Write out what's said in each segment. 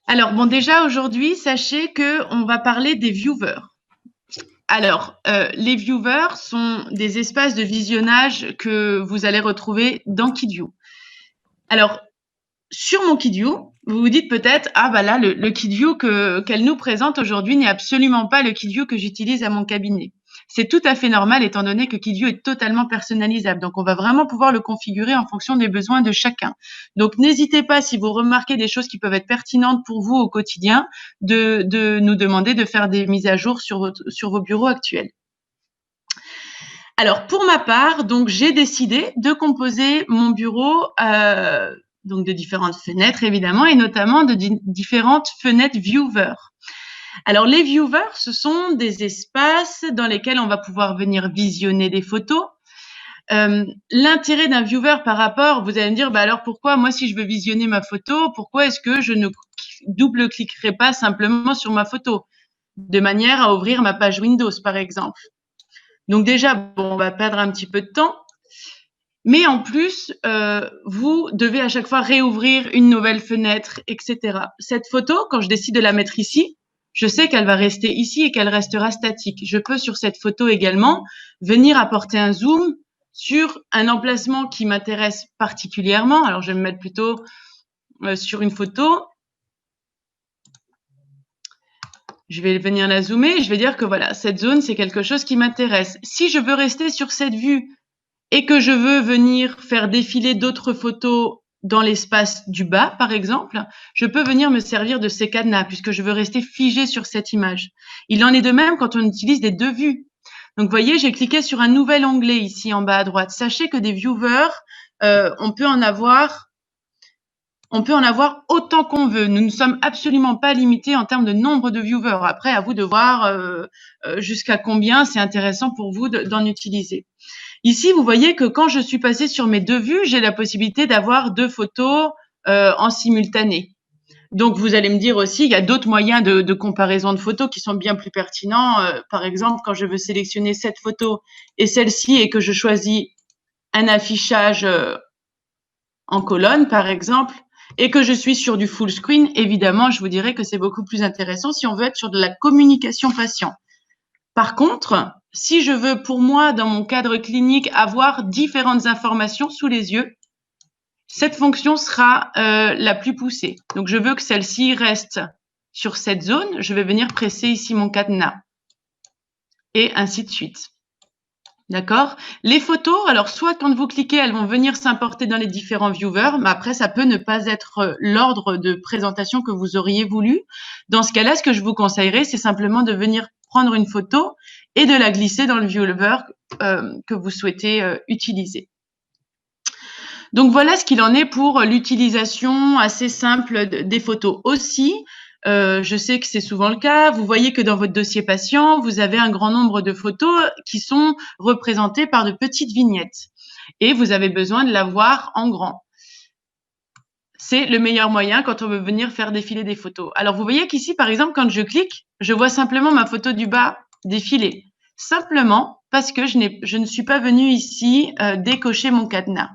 Alors, bon, déjà aujourd'hui, sachez qu'on va parler des viewers. Alors, les viewers sont des espaces de visionnage que vous allez retrouver dans KidView. Alors, sur mon KidView, vous vous dites peut-être, ah bah là, le KidView qu'elle nous présente aujourd'hui n'est absolument pas le KidView que j'utilise à mon cabinet. C'est tout à fait normal étant donné que KidView est totalement personnalisable. Donc, on va vraiment pouvoir le configurer en fonction des besoins de chacun. Donc, n'hésitez pas, si vous remarquez des choses qui peuvent être pertinentes pour vous au quotidien, de nous demander de faire des mises à jour sur vos bureaux actuels. Alors, pour ma part, donc j'ai décidé de composer mon bureau donc de différentes fenêtres évidemment et notamment de différentes fenêtres viewers. Alors les viewers, ce sont des espaces dans lesquels on va pouvoir venir visionner des photos. L'intérêt d'un viewer par rapport, vous allez me dire, bah alors pourquoi moi si je veux visionner ma photo, pourquoi est-ce que je ne double-cliquerai pas simplement sur ma photo de manière à ouvrir ma page Windows par exemple. Donc déjà, bon, on va perdre un petit peu de temps. Mais en plus, vous devez à chaque fois réouvrir une nouvelle fenêtre, etc. Cette photo, quand je décide de la mettre ici, je sais qu'elle va rester ici et qu'elle restera statique. Je peux sur cette photo également venir apporter un zoom sur un emplacement qui m'intéresse particulièrement. Alors, je vais me mettre plutôt sur une photo. Je vais venir la zoomer et je vais dire que voilà, cette zone, c'est quelque chose qui m'intéresse. Si je veux rester sur cette vue et que je veux venir faire défiler d'autres photos dans l'espace du bas, par exemple, je peux venir me servir de ces cadenas puisque je veux rester figé sur cette image. Il en est de même quand on utilise des deux vues. Donc, vous voyez, j'ai cliqué sur un nouvel onglet ici en bas à droite. Sachez que des viewers, on peut en avoir autant qu'on veut. Nous ne sommes absolument pas limités en termes de nombre de viewers. Après, à vous de voir jusqu'à combien c'est intéressant pour vous d'en utiliser. Ici, vous voyez que quand je suis passée sur mes deux vues, j'ai la possibilité d'avoir deux photos en simultané. Donc, vous allez me dire aussi, il y a d'autres moyens de comparaison de photos qui sont bien plus pertinents. Par exemple, quand je veux sélectionner cette photo et celle-ci et que je choisis un affichage en colonne, par exemple, et que je suis sur du full screen, évidemment, je vous dirais que c'est beaucoup plus intéressant si on veut être sur de la communication patient. Par contre, si je veux, pour moi, dans mon cadre clinique, avoir différentes informations sous les yeux, cette fonction sera la plus poussée. Donc, je veux que celle-ci reste sur cette zone. Je vais venir presser ici mon cadenas et ainsi de suite. D'accord? Les photos, alors soit quand vous cliquez, elles vont venir s'importer dans les différents viewers, mais après, ça peut ne pas être l'ordre de présentation que vous auriez voulu. Dans ce cas-là, ce que je vous conseillerais, c'est simplement de venir prendre une photo et de la glisser dans le viewer que vous souhaitez utiliser. Donc, voilà ce qu'il en est pour l'utilisation assez simple des photos. Aussi, je sais que c'est souvent le cas, vous voyez que dans votre dossier patient, vous avez un grand nombre de photos qui sont représentées par de petites vignettes et vous avez besoin de la voir en grand. C'est le meilleur moyen quand on veut venir faire défiler des photos. Alors, vous voyez qu'ici, par exemple, quand je clique, je vois simplement ma photo du bas défiler. Simplement parce que je ne suis pas venue ici décocher mon cadenas.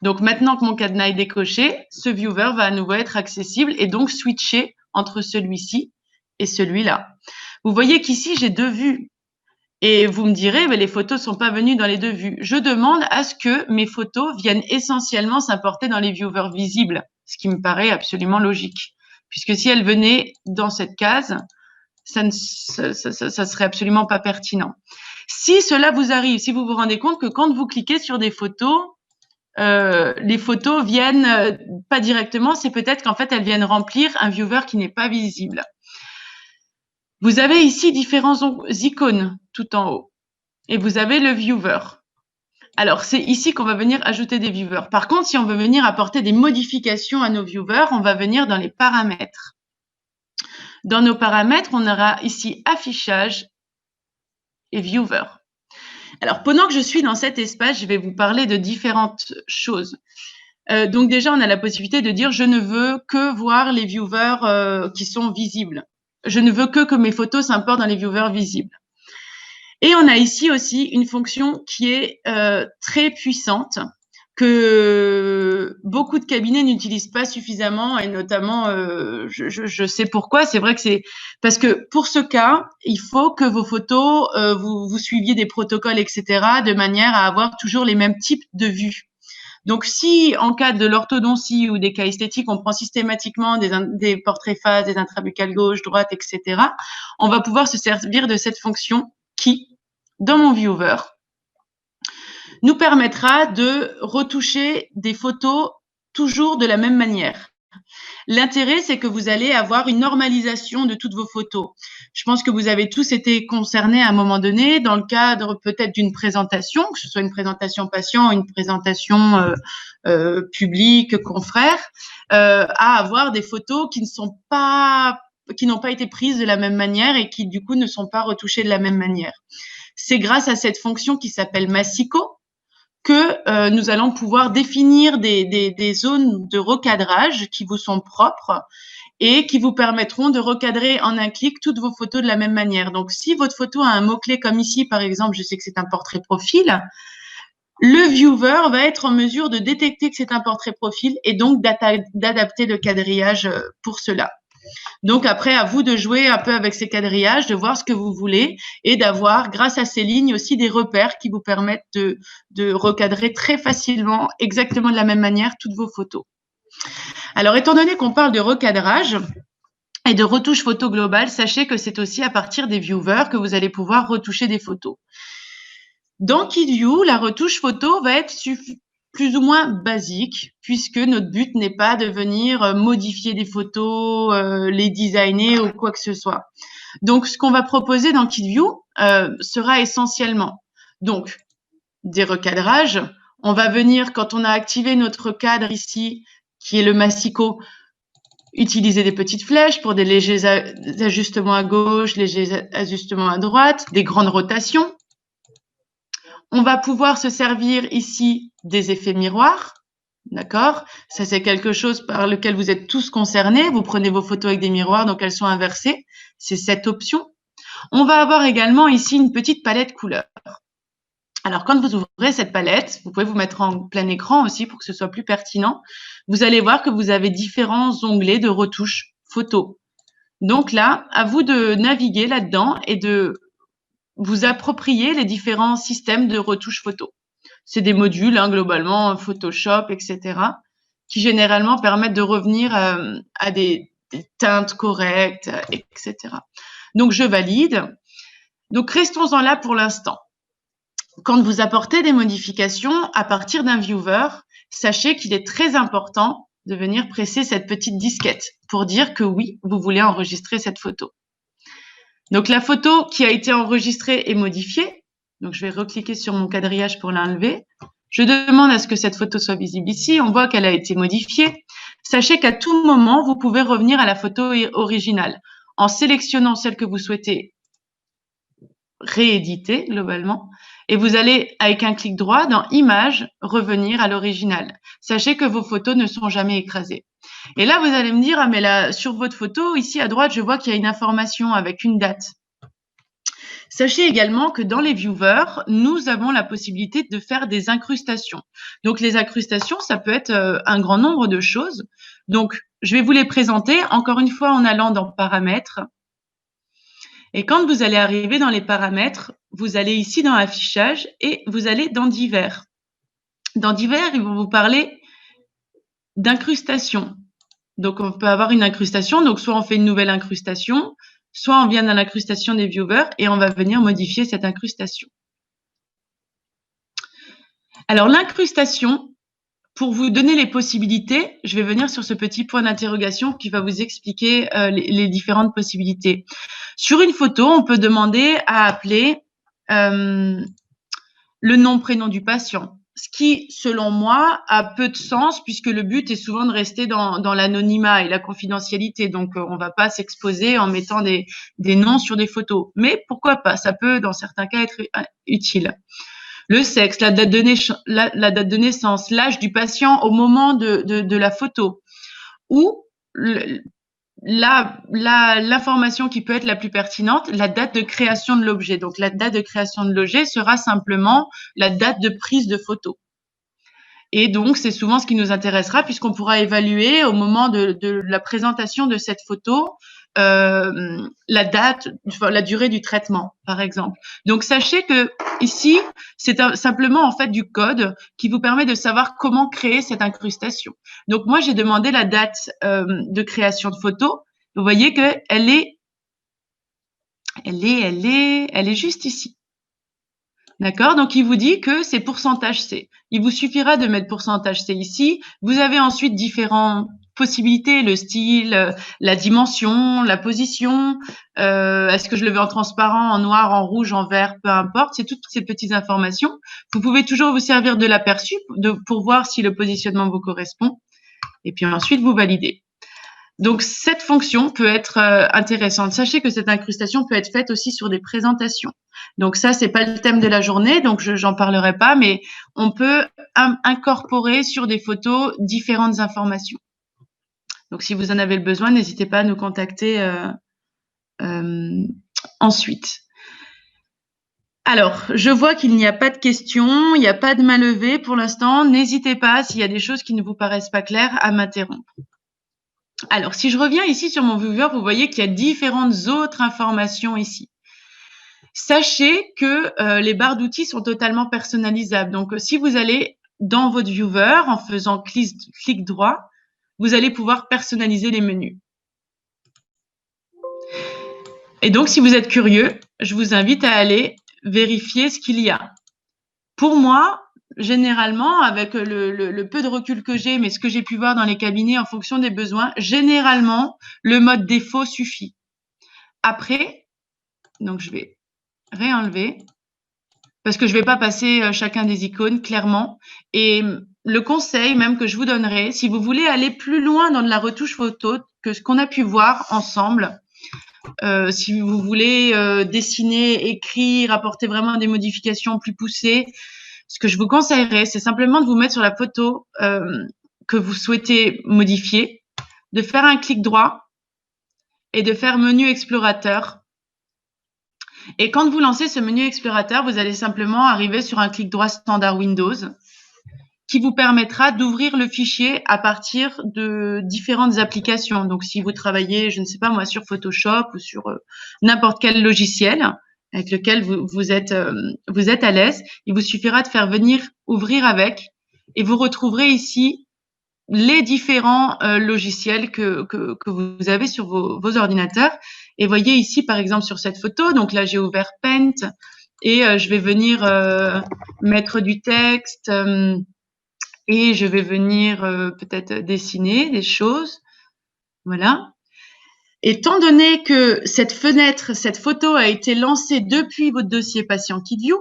Donc, maintenant que mon cadenas est décoché, ce viewer va à nouveau être accessible et donc switcher entre celui-ci et celui-là. Vous voyez qu'ici, j'ai deux vues. Et vous me direz, mais les photos ne sont pas venues dans les deux vues. Je demande à ce que mes photos viennent essentiellement s'importer dans les viewers visibles, ce qui me paraît absolument logique. Puisque si elles venaient dans cette case, ça serait absolument pas pertinent. Si cela vous arrive, si vous vous rendez compte que quand vous cliquez sur des photos, les photos viennent pas directement, c'est peut-être qu'en fait, elles viennent remplir un viewer qui n'est pas visible. Vous avez ici différents icônes tout en haut et vous avez le viewer. Alors, c'est ici qu'on va venir ajouter des viewers. Par contre, si on veut venir apporter des modifications à nos viewers, on va venir dans les paramètres. Dans nos paramètres, on aura ici affichage et viewer. Alors, pendant que je suis dans cet espace, je vais vous parler de différentes choses. Donc déjà, on a la possibilité de dire je ne veux que voir les viewers qui sont visibles. Je ne veux que mes photos s'importent dans les viewers visibles. Et on a ici aussi une fonction qui est très puissante, que que beaucoup de cabinets n'utilisent pas suffisamment, et notamment, je sais pourquoi. C'est vrai que c'est parce que pour ce cas, il faut que vos photos, vous suiviez des protocoles, etc., de manière à avoir toujours les mêmes types de vues. Donc, si en cas de l'orthodontie ou des cas esthétiques, on prend systématiquement des portraits face, des intrabuccales gauche, droite, etc., on va pouvoir se servir de cette fonction qui, dans mon viewer, nous permettra de retoucher des photos toujours de la même manière. L'intérêt, c'est que vous allez avoir une normalisation de toutes vos photos. Je pense que vous avez tous été concernés à un moment donné dans le cadre peut-être d'une présentation, que ce soit une présentation patient, une présentation publique, confrère, à avoir des photos qui n'ont pas été prises de la même manière et qui du coup ne sont pas retouchées de la même manière. C'est grâce à cette fonction qui s'appelle Massico que nous allons pouvoir définir des zones de recadrage qui vous sont propres et qui vous permettront de recadrer en un clic toutes vos photos de la même manière. Donc, si votre photo a un mot-clé comme ici, par exemple, je sais que c'est un portrait profil, le viewer va être en mesure de détecter que c'est un portrait profil et donc d'adapter le quadrillage pour cela. Donc après, à vous de jouer un peu avec ces quadrillages, de voir ce que vous voulez et d'avoir, grâce à ces lignes, aussi des repères qui vous permettent de recadrer très facilement, exactement de la même manière, toutes vos photos. Alors, étant donné qu'on parle de recadrage et de retouche photo globale, sachez que c'est aussi à partir des viewers que vous allez pouvoir retoucher des photos. Dans KidView, la retouche photo va être plus ou moins basique, puisque notre but n'est pas de venir modifier des photos, les designer ou quoi que ce soit. Donc, ce qu'on va proposer dans KidView sera essentiellement donc des recadrages. On va venir, quand on a activé notre cadre ici, qui est le Massico, utiliser des petites flèches pour des légers ajustements à gauche, légers ajustements à droite, des grandes rotations. On va pouvoir se servir ici des effets miroirs, d'accord? Ça, c'est quelque chose par lequel vous êtes tous concernés. Vous prenez vos photos avec des miroirs, donc elles sont inversées. C'est cette option. On va avoir également ici une petite palette couleurs. Alors, quand vous ouvrez cette palette, vous pouvez vous mettre en plein écran aussi pour que ce soit plus pertinent. Vous allez voir que vous avez différents onglets de retouche photo. Donc là, à vous de naviguer là-dedans et de vous approprier les différents systèmes de retouche photo. C'est des modules, globalement, Photoshop, etc., qui généralement permettent de revenir à des teintes correctes, etc. Donc, je valide. Donc, restons-en là pour l'instant. Quand vous apportez des modifications à partir d'un viewer, sachez qu'il est très important de venir presser cette petite disquette pour dire que oui, vous voulez enregistrer cette photo. Donc, la photo qui a été enregistrée est modifiée. Donc, je vais recliquer sur mon quadrillage pour l'enlever. Je demande à ce que cette photo soit visible ici. On voit qu'elle a été modifiée. Sachez qu'à tout moment, vous pouvez revenir à la photo originale en sélectionnant celle que vous souhaitez rééditer globalement. Et vous allez, avec un clic droit, dans Images, revenir à l'original. Sachez que vos photos ne sont jamais écrasées. Et là, vous allez me dire, ah, mais là, sur votre photo, ici à droite, je vois qu'il y a une information avec une date. Sachez également que dans les viewers, nous avons la possibilité de faire des incrustations. Donc, les incrustations, ça peut être un grand nombre de choses. Donc, je vais vous les présenter, encore une fois, en allant dans Paramètres. Et quand vous allez arriver dans les paramètres, vous allez ici dans Affichage et vous allez dans Divers. Dans Divers, ils vont vous parler d'incrustation. Donc, on peut avoir une incrustation. Donc, soit on fait une nouvelle incrustation, soit on vient dans l'incrustation des viewers et on va venir modifier cette incrustation. Alors, l'incrustation, pour vous donner les possibilités, je vais venir sur ce petit point d'interrogation qui va vous expliquer les différentes possibilités. Sur une photo, on peut demander à appeler le nom, prénom du patient. Ce qui, selon moi, a peu de sens puisque le but est souvent de rester dans l'anonymat et la confidentialité. Donc, on ne va pas s'exposer en mettant des noms sur des photos. Mais pourquoi pas? Ça peut, dans certains cas, être utile. Le sexe, la date de naissance, l'âge du patient au moment de la photo. Ou l'information qui peut être la plus pertinente, la date de création de l'objet. Donc, la date de création de l'objet sera simplement la date de prise de photo. Et donc, c'est souvent ce qui nous intéressera puisqu'on pourra évaluer au moment de la présentation de cette photo la date, la durée du traitement, par exemple. Donc, sachez que ici, c'est simplement en fait du code qui vous permet de savoir comment créer cette incrustation. Donc, moi, j'ai demandé la date de création de photo. Vous voyez que elle est juste ici. D'accord? Donc, il vous dit que c'est pourcentage C. Il vous suffira de mettre pourcentage C ici. Vous avez ensuite différentes possibilités, le style, la dimension, la position. Est-ce que je le veux en transparent, en noir, en rouge, en vert, peu importe. C'est toutes ces petites informations. Vous pouvez toujours vous servir de l'aperçu pour voir si le positionnement vous correspond. Et puis ensuite, vous validez. Donc, cette fonction peut être intéressante. Sachez que cette incrustation peut être faite aussi sur des présentations. Donc, ça, c'est pas le thème de la journée, donc j'en parlerai pas, mais on peut incorporer sur des photos différentes informations. Donc, si vous en avez le besoin, n'hésitez pas à nous contacter ensuite. Alors, je vois qu'il n'y a pas de questions, il n'y a pas de main levée pour l'instant. N'hésitez pas, s'il y a des choses qui ne vous paraissent pas claires, à m'interrompre. Alors, si je reviens ici sur mon viewer, vous voyez qu'il y a différentes autres informations ici. Sachez que les barres d'outils sont totalement personnalisables. Donc, si vous allez dans votre viewer en faisant clic droit, vous allez pouvoir personnaliser les menus. Et donc, si vous êtes curieux, je vous invite à aller vérifier ce qu'il y a. Pour moi, généralement, avec le peu de recul que j'ai, mais ce que j'ai pu voir dans les cabinets en fonction des besoins, généralement, le mode défaut suffit. Après, donc je vais réenlever parce que je ne vais pas passer chacun des icônes clairement. Et le conseil même que je vous donnerai, si vous voulez aller plus loin dans de la retouche photo que ce qu'on a pu voir ensemble, si vous voulez dessiner, écrire, apporter vraiment des modifications plus poussées, ce que je vous conseillerais, c'est simplement de vous mettre sur la photo que vous souhaitez modifier, de faire un clic droit et de faire menu explorateur. Et quand vous lancez ce menu explorateur, vous allez simplement arriver sur un clic droit standard Windows qui vous permettra d'ouvrir le fichier à partir de différentes applications. Donc, si vous travaillez, je ne sais pas moi, sur Photoshop ou sur n'importe quel logiciel avec lequel vous êtes à l'aise, il vous suffira de faire venir ouvrir avec et vous retrouverez ici les différents logiciels que vous avez sur vos ordinateurs. Et voyez ici, par exemple, sur cette photo, donc là, j'ai ouvert Paint et je vais venir mettre du texte et je vais venir peut-être dessiner des choses. Voilà. Étant donné que cette fenêtre, cette photo a été lancée depuis votre dossier patient KidView,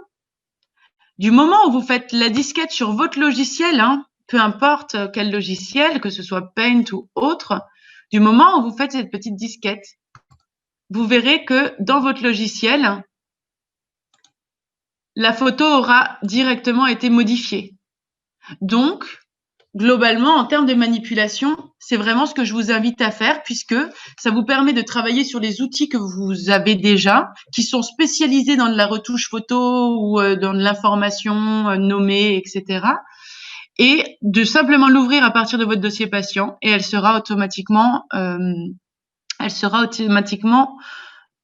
du moment où vous faites la disquette sur votre logiciel, peu importe quel logiciel, que ce soit Paint ou autre, du moment où vous faites cette petite disquette, vous verrez que dans votre logiciel, la photo aura directement été modifiée. Donc, globalement, en termes de manipulation, c'est vraiment ce que je vous invite à faire puisque ça vous permet de travailler sur les outils que vous avez déjà, qui sont spécialisés dans de la retouche photo ou dans de l'information nommée, etc. Et de simplement l'ouvrir à partir de votre dossier patient et elle sera automatiquement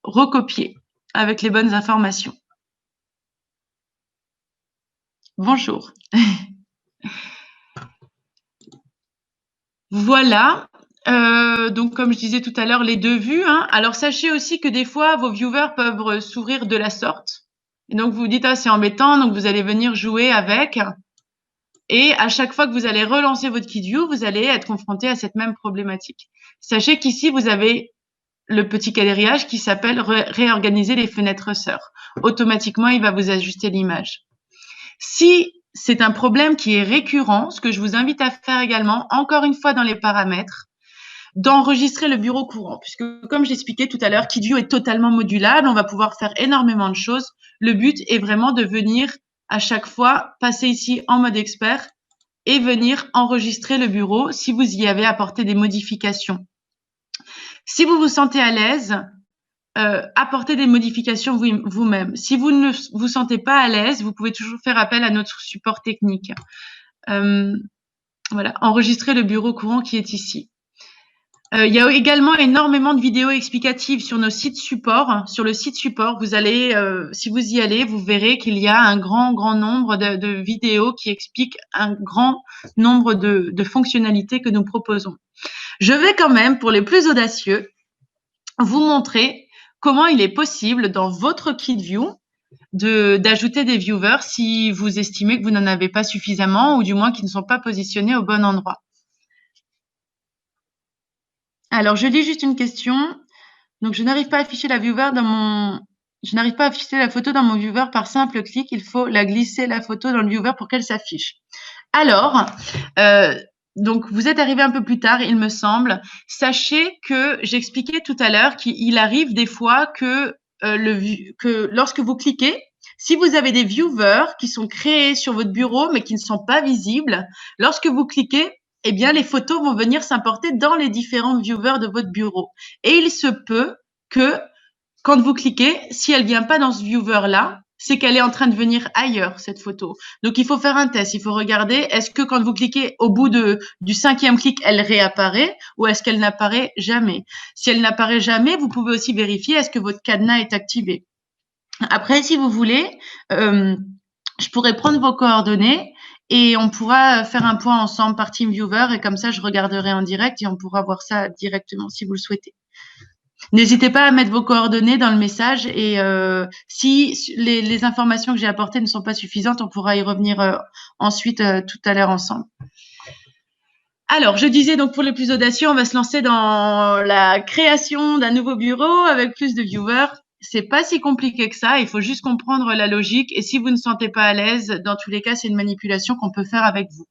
recopiée avec les bonnes informations. Bonjour. Voilà. Donc, comme je disais tout à l'heure, les deux vues. Alors, sachez aussi que des fois, vos viewers peuvent s'ouvrir de la sorte. Et donc, vous vous dites, ah, c'est embêtant. Donc, vous allez venir jouer avec. Et à chaque fois que vous allez relancer votre KidView, vous allez être confronté à cette même problématique. Sachez qu'ici, vous avez le petit quadrillage qui s'appelle réorganiser les fenêtres sœurs. Automatiquement, il va vous ajuster l'image. Si c'est un problème qui est récurrent, ce que je vous invite à faire également, encore une fois dans les paramètres, d'enregistrer le bureau courant. Puisque, comme j'expliquais tout à l'heure, KidView est totalement modulable, on va pouvoir faire énormément de choses. Le but est vraiment de venir à chaque fois passer ici en mode expert et venir enregistrer le bureau si vous y avez apporté des modifications. Si vous vous sentez à l'aise, apportez des modifications vous-même. Si vous ne vous sentez pas à l'aise, vous pouvez toujours faire appel à notre support technique. Voilà, enregistrer le bureau courant qui est ici. Il y a également énormément de vidéos explicatives sur nos sites support. Sur le site support, vous allez, si vous y allez, vous verrez qu'il y a un grand nombre de vidéos qui expliquent un grand nombre de fonctionnalités que nous proposons. Je vais quand même, pour les plus audacieux, vous montrer comment il est possible dans votre KitView d'ajouter des viewers si vous estimez que vous n'en avez pas suffisamment ou du moins qu'ils ne sont pas positionnés au bon endroit. Alors, je lis juste une question. Donc, je n'arrive pas à afficher la viewer dans mon... Je n'arrive pas à afficher la photo dans mon viewer par simple clic. Il faut la glisser, la photo, dans le viewer pour qu'elle s'affiche. Alors, donc, vous êtes arrivé un peu plus tard, il me semble. Sachez que j'expliquais tout à l'heure qu'il arrive des fois que, lorsque vous cliquez, si vous avez des viewers qui sont créés sur votre bureau mais qui ne sont pas visibles, lorsque vous cliquez, eh bien, les photos vont venir s'importer dans les différents viewers de votre bureau. Et il se peut que, quand vous cliquez, si elle vient pas dans ce viewer-là, c'est qu'elle est en train de venir ailleurs, cette photo. Donc, il faut faire un test. Il faut regarder, est-ce que quand vous cliquez au bout du 5e clic, elle réapparaît ou est-ce qu'elle n'apparaît jamais? Si elle n'apparaît jamais, vous pouvez aussi vérifier, est-ce que votre cadenas est activé? Après, si vous voulez, je pourrais prendre vos coordonnées et on pourra faire un point ensemble par TeamViewer et comme ça, je regarderai en direct et on pourra voir ça directement si vous le souhaitez. N'hésitez pas à mettre vos coordonnées dans le message et si les informations que j'ai apportées ne sont pas suffisantes, on pourra y revenir ensuite tout à l'heure ensemble. Alors, je disais donc pour les plus audacieux, on va se lancer dans la création d'un nouveau bureau avec plus de viewers. C'est pas si compliqué que ça, il faut juste comprendre la logique et si vous ne sentez pas à l'aise, dans tous les cas, c'est une manipulation qu'on peut faire avec vous.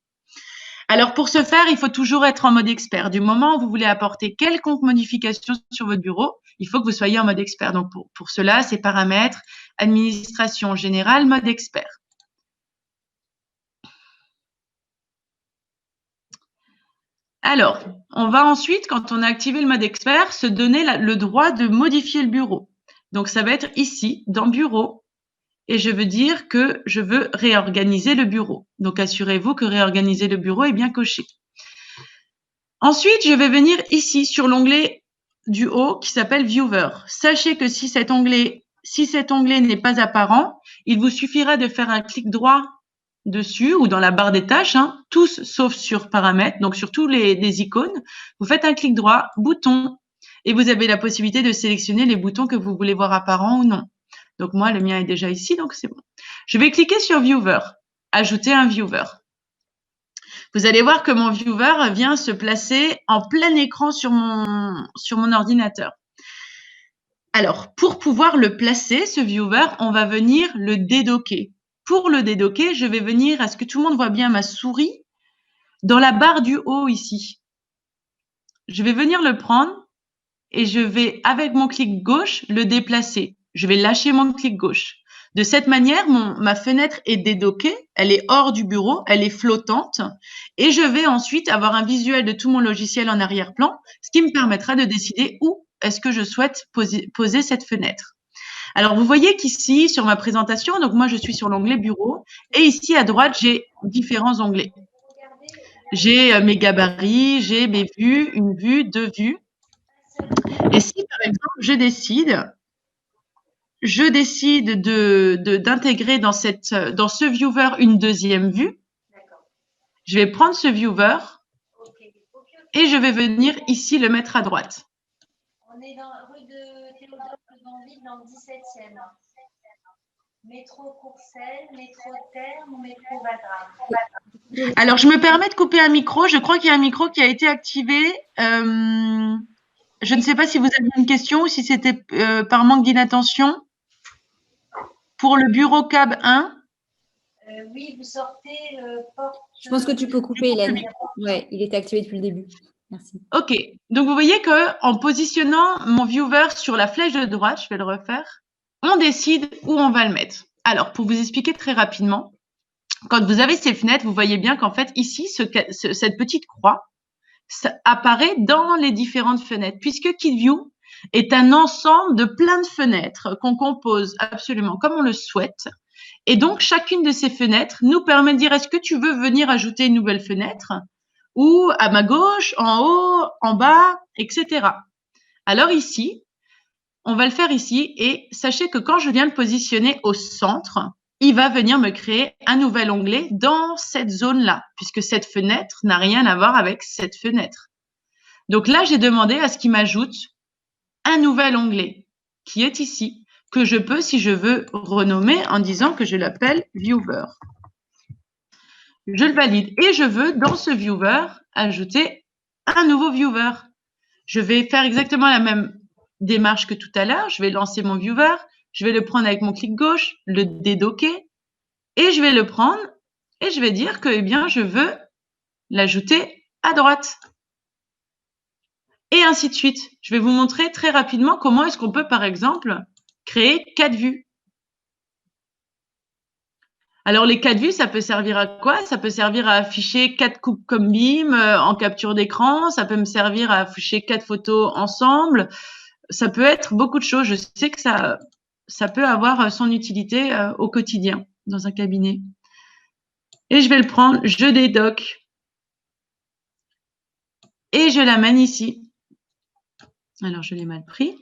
Alors, pour ce faire, il faut toujours être en mode expert. Du moment où vous voulez apporter quelconque modification sur votre bureau, il faut que vous soyez en mode expert. Donc, pour cela, c'est paramètres, administration générale, mode expert. Alors, on va ensuite, quand on a activé le mode expert, se donner le droit de modifier le bureau. Donc, ça va être ici, dans Bureau, et je veux dire que je veux réorganiser le bureau. Donc, assurez-vous que réorganiser le bureau est bien coché. Ensuite, je vais venir ici sur l'onglet du haut qui s'appelle Viewer. Sachez que si cet onglet n'est pas apparent, il vous suffira de faire un clic droit dessus ou dans la barre des tâches, tous sauf sur paramètres, donc sur tous les icônes. Vous faites un clic droit, bouton, et vous avez la possibilité de sélectionner les boutons que vous voulez voir apparents ou non. Donc moi, le mien est déjà ici, donc c'est bon. Je vais cliquer sur Viewer, ajouter un viewer. Vous allez voir que mon viewer vient se placer en plein écran sur mon ordinateur. Alors, pour pouvoir le placer, ce viewer, on va venir le dédocker. Pour le dédocker, je vais venir à ce que tout le monde voit bien ma souris dans la barre du haut ici. Je vais venir le prendre et je vais, avec mon clic gauche, le déplacer. Je vais lâcher mon clic gauche. De cette manière, ma fenêtre est dédockée, elle est hors du bureau, elle est flottante et je vais ensuite avoir un visuel de tout mon logiciel en arrière-plan, ce qui me permettra de décider où est-ce que je souhaite poser cette fenêtre. Alors, vous voyez qu'ici, sur ma présentation, donc moi, je suis sur l'onglet Bureau et ici, à droite, j'ai différents onglets. J'ai mes gabarits, j'ai mes vues, une vue, deux vues. Et si, par exemple, je décide d'intégrer dans ce viewer une deuxième vue, je vais prendre ce viewer et je vais venir ici le mettre à droite. On est dans rue de Théodore de Banville, dans le 17e. Métro Courcelles, métro Terme ou métro Vadra. Alors, je me permets de couper un micro. Je crois qu'il y a un micro qui a été activé. Je ne sais pas si vous avez une question ou si c'était par manque d'inattention. Pour le bureau CAB 1. Oui, vous sortez porte. Je pense que tu peux couper, Hélène. Oui, il était activé depuis le début. Merci. OK. Donc, vous voyez qu'en positionnant mon viewer sur la flèche de droite, je vais le refaire, on décide où on va le mettre. Alors, pour vous expliquer très rapidement, quand vous avez ces fenêtres, vous voyez bien qu'en fait, ici, cette petite croix ça apparaît dans les différentes fenêtres, puisque KitView est un ensemble de plein de fenêtres qu'on compose absolument comme on le souhaite. Et donc, chacune de ces fenêtres nous permet de dire est-ce que tu veux venir ajouter une nouvelle fenêtre ou à ma gauche, en haut, en bas, etc. Alors ici, on va le faire ici et sachez que quand je viens le positionner au centre, il va venir me créer un nouvel onglet dans cette zone-là, puisque cette fenêtre n'a rien à voir avec cette fenêtre. Donc là, j'ai demandé à ce qu'il m'ajoute un nouvel onglet qui est ici, que je peux, si je veux, renommer en disant que je l'appelle Viewer. Je le valide et je veux, dans ce Viewer, ajouter un nouveau Viewer. Je vais faire exactement la même démarche que tout à l'heure. Je vais lancer mon Viewer, je vais le prendre avec mon clic gauche, le dédocker et je vais le prendre et je vais dire que, eh bien, je veux l'ajouter à droite. Et ainsi de suite. Je vais vous montrer très rapidement comment est-ce qu'on peut, par exemple, créer 4 vues. Alors, les 4 vues, ça peut servir à quoi? Ça peut servir à afficher 4 coupes comme BIM en capture d'écran. Ça peut me servir à afficher 4 photos ensemble. Ça peut être beaucoup de choses. Je sais que ça peut avoir son utilité au quotidien dans un cabinet. Et je vais le prendre, je dédock et je l'amène ici. Alors, je l'ai mal pris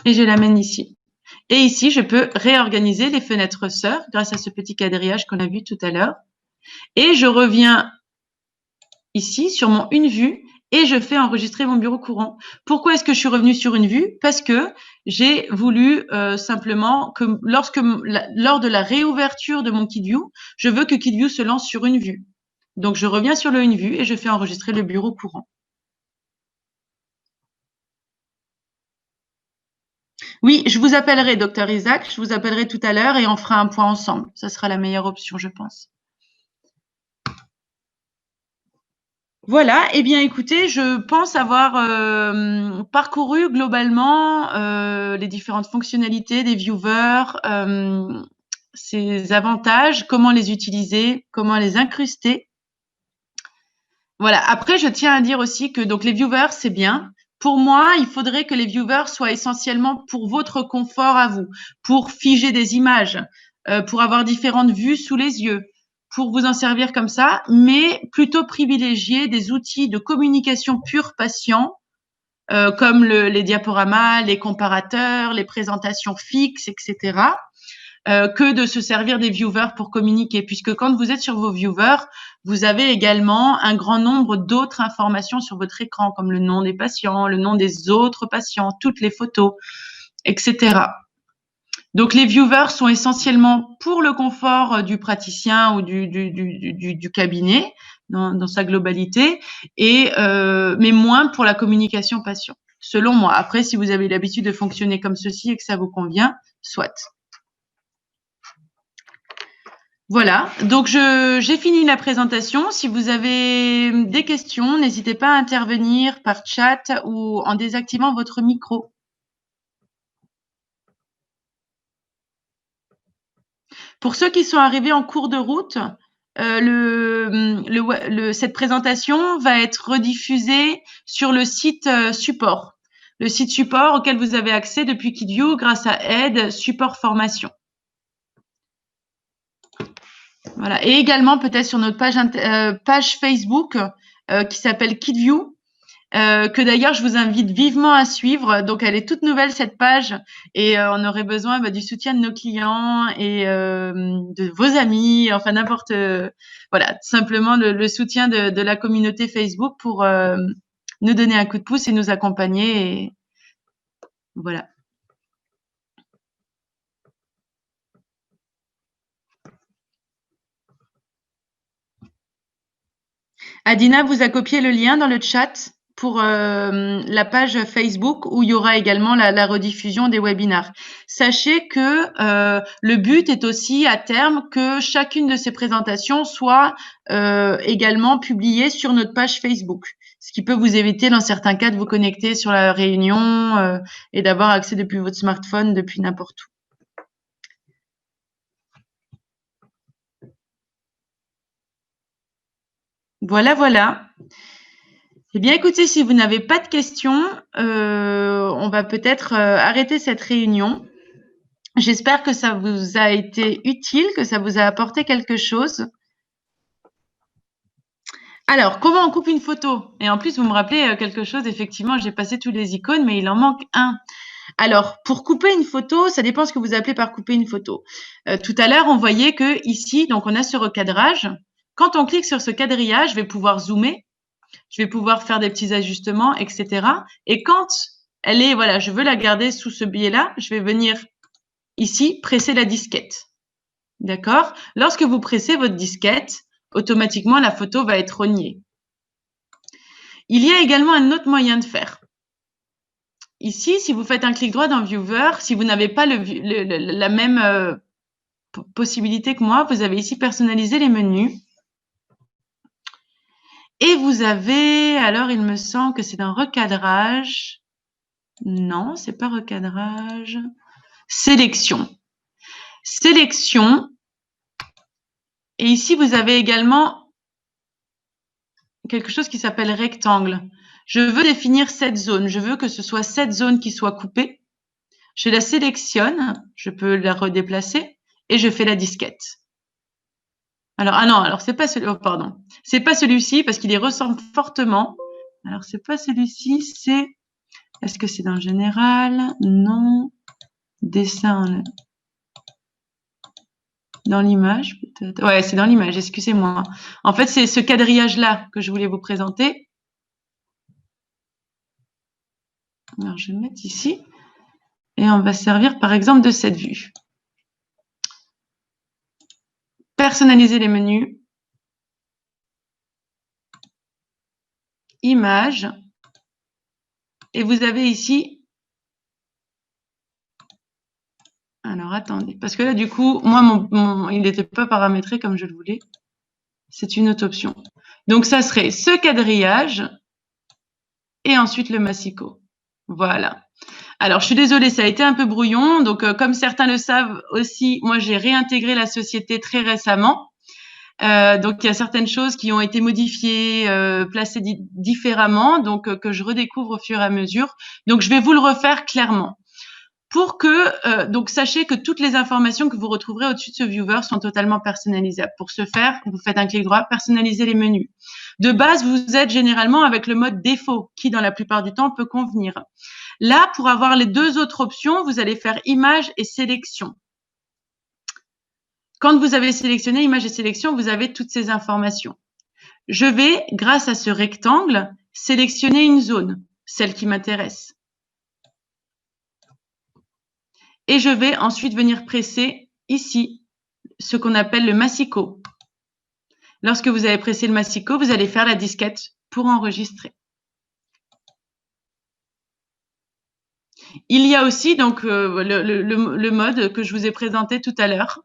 et je l'amène ici. Et ici, je peux réorganiser les fenêtres sœurs grâce à ce petit quadrillage qu'on a vu tout à l'heure. Et je reviens ici sur mon une vue et je fais enregistrer mon bureau courant. Pourquoi est-ce que je suis revenue sur une vue? Parce que j'ai voulu simplement que lors de la réouverture de mon KitView, je veux que KitView se lance sur une vue. Donc, je reviens sur le une vue et je fais enregistrer le bureau courant. Oui, je vous appellerai, Dr Isaac, je vous appellerai tout à l'heure et on fera un point ensemble. Ça sera la meilleure option, je pense. Voilà, eh bien écoutez, je pense avoir parcouru globalement les différentes fonctionnalités des viewers, ses avantages, comment les utiliser, comment les incruster. Voilà, après je tiens à dire aussi que donc les viewers, c'est bien. Pour moi, il faudrait que les viewers soient essentiellement pour votre confort à vous, pour figer des images, pour avoir différentes vues sous les yeux, pour vous en servir comme ça, mais plutôt privilégier des outils de communication pure patient, comme les diaporamas, les comparateurs, les présentations fixes, etc., que de se servir des viewers pour communiquer, puisque quand vous êtes sur vos viewers, vous avez également un grand nombre d'autres informations sur votre écran, comme le nom des patients, le nom des autres patients, toutes les photos, etc. Donc, les viewers sont essentiellement pour le confort du praticien ou du cabinet dans sa globalité, mais moins pour la communication patient, selon moi. Après, si vous avez l'habitude de fonctionner comme ceci et que ça vous convient, soit. Voilà, donc j'ai fini la présentation. Si vous avez des questions, n'hésitez pas à intervenir par chat ou en désactivant votre micro. Pour ceux qui sont arrivés en cours de route, cette présentation va être rediffusée sur le site support. Le site support auquel vous avez accès depuis KitView grâce à Aide, support formation. Voilà. Et également peut-être sur notre page Facebook qui s'appelle KitView, que d'ailleurs je vous invite vivement à suivre. Donc elle est toute nouvelle cette page et on aurait besoin du soutien de nos clients et de vos amis, enfin n'importe, voilà, simplement le soutien de la communauté Facebook pour nous donner un coup de pouce et nous accompagner. Et voilà. Adina vous a copié le lien dans le chat pour la page Facebook où il y aura également la rediffusion des webinars. Sachez que le but est aussi à terme que chacune de ces présentations soit également publiée sur notre page Facebook, ce qui peut vous éviter dans certains cas de vous connecter sur la réunion et d'avoir accès depuis votre smartphone, depuis n'importe où. Voilà, voilà. Eh bien, écoutez, si vous n'avez pas de questions, on va peut-être arrêter cette réunion. J'espère que ça vous a été utile, que ça vous a apporté quelque chose. Alors, comment on coupe une photo? Et en plus, vous me rappelez quelque chose, effectivement, j'ai passé tous les icônes, mais il en manque un. Alors, pour couper une photo, ça dépend ce que vous appelez par couper une photo. Tout à l'heure, on voyait que ici, donc on a ce recadrage. Quand on clique sur ce quadrillage, je vais pouvoir zoomer, je vais pouvoir faire des petits ajustements, etc. Et quand elle est, voilà, je veux la garder sous ce biais-là, je vais venir ici presser la disquette. D'accord? Lorsque vous pressez votre disquette, automatiquement, la photo va être rognée. Il y a également un autre moyen de faire. Ici, si vous faites un clic droit dans Viewer, si vous n'avez pas la même possibilité que moi, vous avez ici personnaliser les menus. Et vous avez, alors il me semble que c'est un recadrage. Non, c'est pas recadrage. Sélection. Sélection. Et ici, vous avez également quelque chose qui s'appelle rectangle. Je veux définir cette zone. Je veux que ce soit cette zone qui soit coupée. Je la sélectionne. Je peux la redéplacer et je fais la disquette. Alors, ah non, alors c'est pas celui, oh, pardon. C'est pas celui-ci parce qu'il y ressemble fortement. Alors, c'est pas celui-ci, c'est, est-ce que c'est dans le général? Non. Dessin dans l'image, peut-être. Ouais, c'est dans l'image, excusez-moi. En fait, c'est ce quadrillage-là que je voulais vous présenter. Alors, je vais le mettre ici. Et on va servir, par exemple, de cette vue. Personnaliser les menus. Image. Et vous avez ici. Alors, attendez. Parce que là, du coup, moi, il n'était pas paramétré comme je le voulais. C'est une autre option. Donc, ça serait ce quadrillage et ensuite le massicot. Voilà. Alors, je suis désolée, ça a été un peu brouillon. Donc, comme certains le savent aussi, moi, j'ai réintégré la société très récemment. Donc, il y a certaines choses qui ont été modifiées, placées différemment, donc que je redécouvre au fur et à mesure. Donc, je vais vous le refaire clairement. Pour que, donc, sachez que toutes les informations que vous retrouverez au-dessus de ce viewer sont totalement personnalisables. Pour ce faire, vous faites un clic droit, personnaliser les menus. De base, vous êtes généralement avec le mode défaut, qui dans la plupart du temps peut convenir. Là, pour avoir les deux autres options, vous allez faire image et sélection. Quand vous avez sélectionné image et sélection, vous avez toutes ces informations. Je vais, grâce à ce rectangle, sélectionner une zone, celle qui m'intéresse. Et je vais ensuite venir presser ici ce qu'on appelle le massicot. Lorsque vous avez pressé le massicot, vous allez faire la disquette pour enregistrer. Il y a aussi donc le mode que je vous ai présenté tout à l'heure,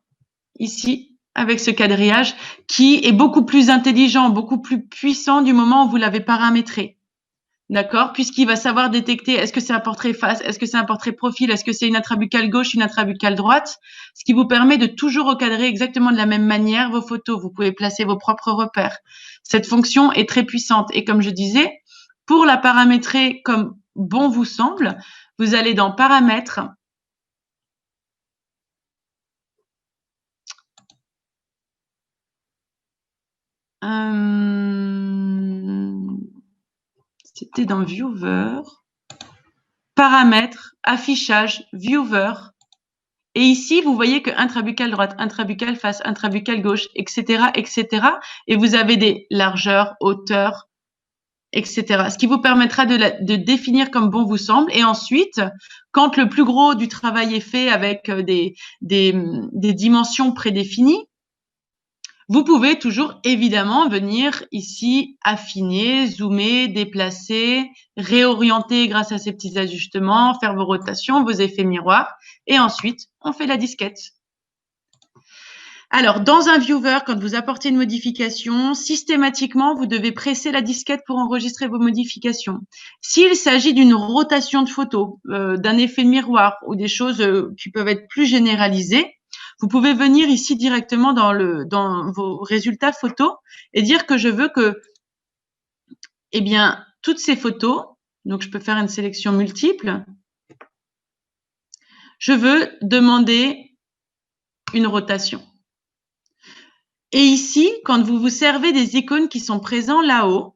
ici, avec ce quadrillage, qui est beaucoup plus intelligent, beaucoup plus puissant du moment où vous l'avez paramétré. D'accord? Puisqu'il va savoir détecter est-ce que c'est un portrait face, est-ce que c'est un portrait profil, est-ce que c'est une intrabuccale gauche, une intrabuccale droite, ce qui vous permet de toujours recadrer exactement de la même manière vos photos. Vous pouvez placer vos propres repères. Cette fonction est très puissante. Et comme je disais, pour la paramétrer comme bon vous semble, vous allez dans Paramètres, c'était dans Viewer, Paramètres, Affichage, Viewer. Et ici, vous voyez que intrabuccale droite, intrabuccale face, intrabuccale gauche, etc., etc. Et vous avez des largeurs, hauteurs, etc. Ce qui vous permettra de définir comme bon vous semble. Et ensuite, quand le plus gros du travail est fait avec des dimensions prédéfinies, vous pouvez toujours évidemment venir ici affiner, zoomer, déplacer, réorienter grâce à ces petits ajustements, faire vos rotations, vos effets miroirs et ensuite on fait la disquette. Alors, dans un viewer, quand vous apportez une modification, systématiquement, vous devez presser la disquette pour enregistrer vos modifications. S'il s'agit d'une rotation de photo, d'un effet miroir ou des choses qui peuvent être plus généralisées, vous pouvez venir ici directement dans vos résultats photos et dire que je veux que, eh bien, toutes ces photos, donc je peux faire une sélection multiple, je veux demander une rotation. Et ici, quand vous vous servez des icônes qui sont présents là-haut,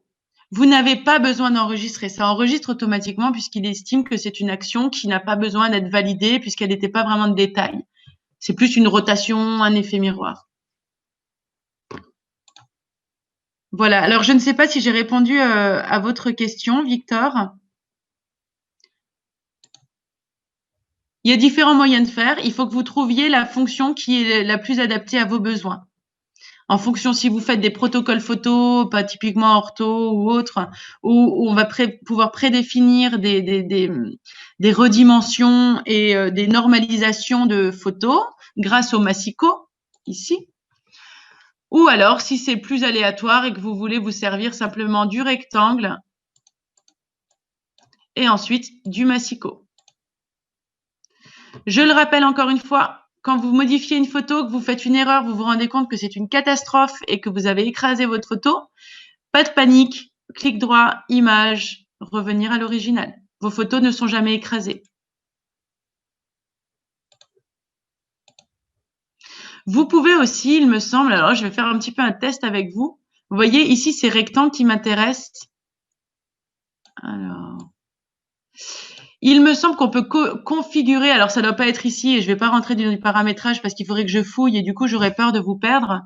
vous n'avez pas besoin d'enregistrer. Ça enregistre automatiquement puisqu'il estime que c'est une action qui n'a pas besoin d'être validée puisqu'elle n'était pas vraiment de détail. C'est plus une rotation, un effet miroir. Voilà. Alors, je ne sais pas si j'ai répondu à votre question, Victor. Il y a différents moyens de faire. Il faut que vous trouviez la fonction qui est la plus adaptée à vos besoins. En fonction, si vous faites des protocoles photo, pas typiquement ortho ou autre, où on va pouvoir prédéfinir des redimensions et des normalisations de photos grâce au Massico, ici. Ou alors, si c'est plus aléatoire et que vous voulez vous servir simplement du rectangle et ensuite du Massico. Je le rappelle encore une fois, quand vous modifiez une photo, que vous faites une erreur, vous vous rendez compte que c'est une catastrophe et que vous avez écrasé votre photo, pas de panique, clic droit, image, revenir à l'original. Vos photos ne sont jamais écrasées. Vous pouvez aussi, il me semble, alors je vais faire un petit peu un test avec vous. Vous voyez, ici, c'est rectangle qui m'intéresse. Alors, il me semble qu'on peut configurer, alors ça ne doit pas être ici et je ne vais pas rentrer dans du paramétrage parce qu'il faudrait que je fouille et du coup, j'aurais peur de vous perdre.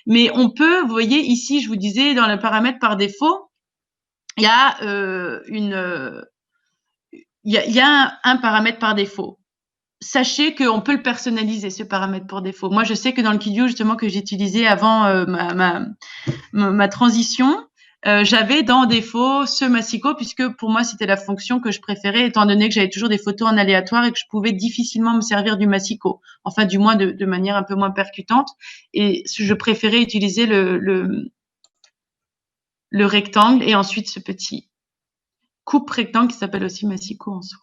Mais on peut, vous voyez, ici, je vous disais, dans le paramètre par défaut, il y a, un paramètre par défaut. Sachez qu'on peut le personnaliser, ce paramètre par défaut. Moi, je sais que dans le Kidio, justement, que j'utilisais avant ma transition, j'avais dans défaut ce Massico, puisque pour moi, c'était la fonction que je préférais, étant donné que j'avais toujours des photos en aléatoire et que je pouvais difficilement me servir du Massico. Enfin, du moins, de manière un peu moins percutante. Et je préférais utiliser le rectangle et ensuite ce petit coupe rectangle qui s'appelle aussi Massico en dessous.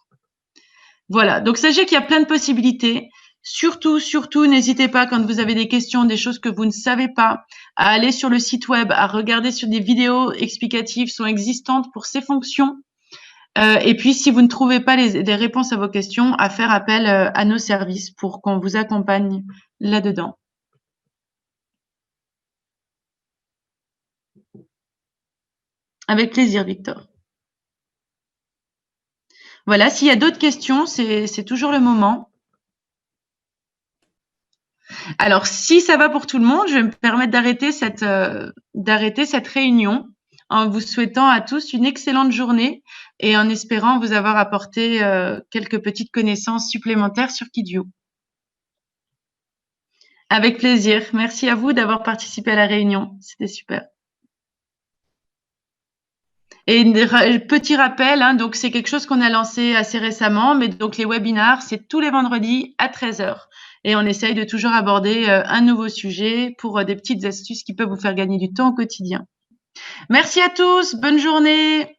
Voilà, donc sachez qu'il y a plein de possibilités. Surtout, n'hésitez pas quand vous avez des questions, des choses que vous ne savez pas, à aller sur le site web, à regarder sur des vidéos explicatives sont existantes pour ces fonctions. Et puis, si vous ne trouvez pas les réponses à vos questions, à faire appel à nos services pour qu'on vous accompagne là-dedans. Avec plaisir, Victor. Voilà, s'il y a d'autres questions, c'est toujours le moment. Alors, si ça va pour tout le monde, je vais me permettre d'arrêter cette réunion en vous souhaitant à tous une excellente journée et en espérant vous avoir apporté quelques petites connaissances supplémentaires sur Kidio. Avec plaisir. Merci à vous d'avoir participé à la réunion. C'était super. Et petit rappel, hein, donc c'est quelque chose qu'on a lancé assez récemment, mais donc les webinars, c'est tous les vendredis à 13h. Et on essaye de toujours aborder un nouveau sujet pour des petites astuces qui peuvent vous faire gagner du temps au quotidien. Merci à tous, bonne journée.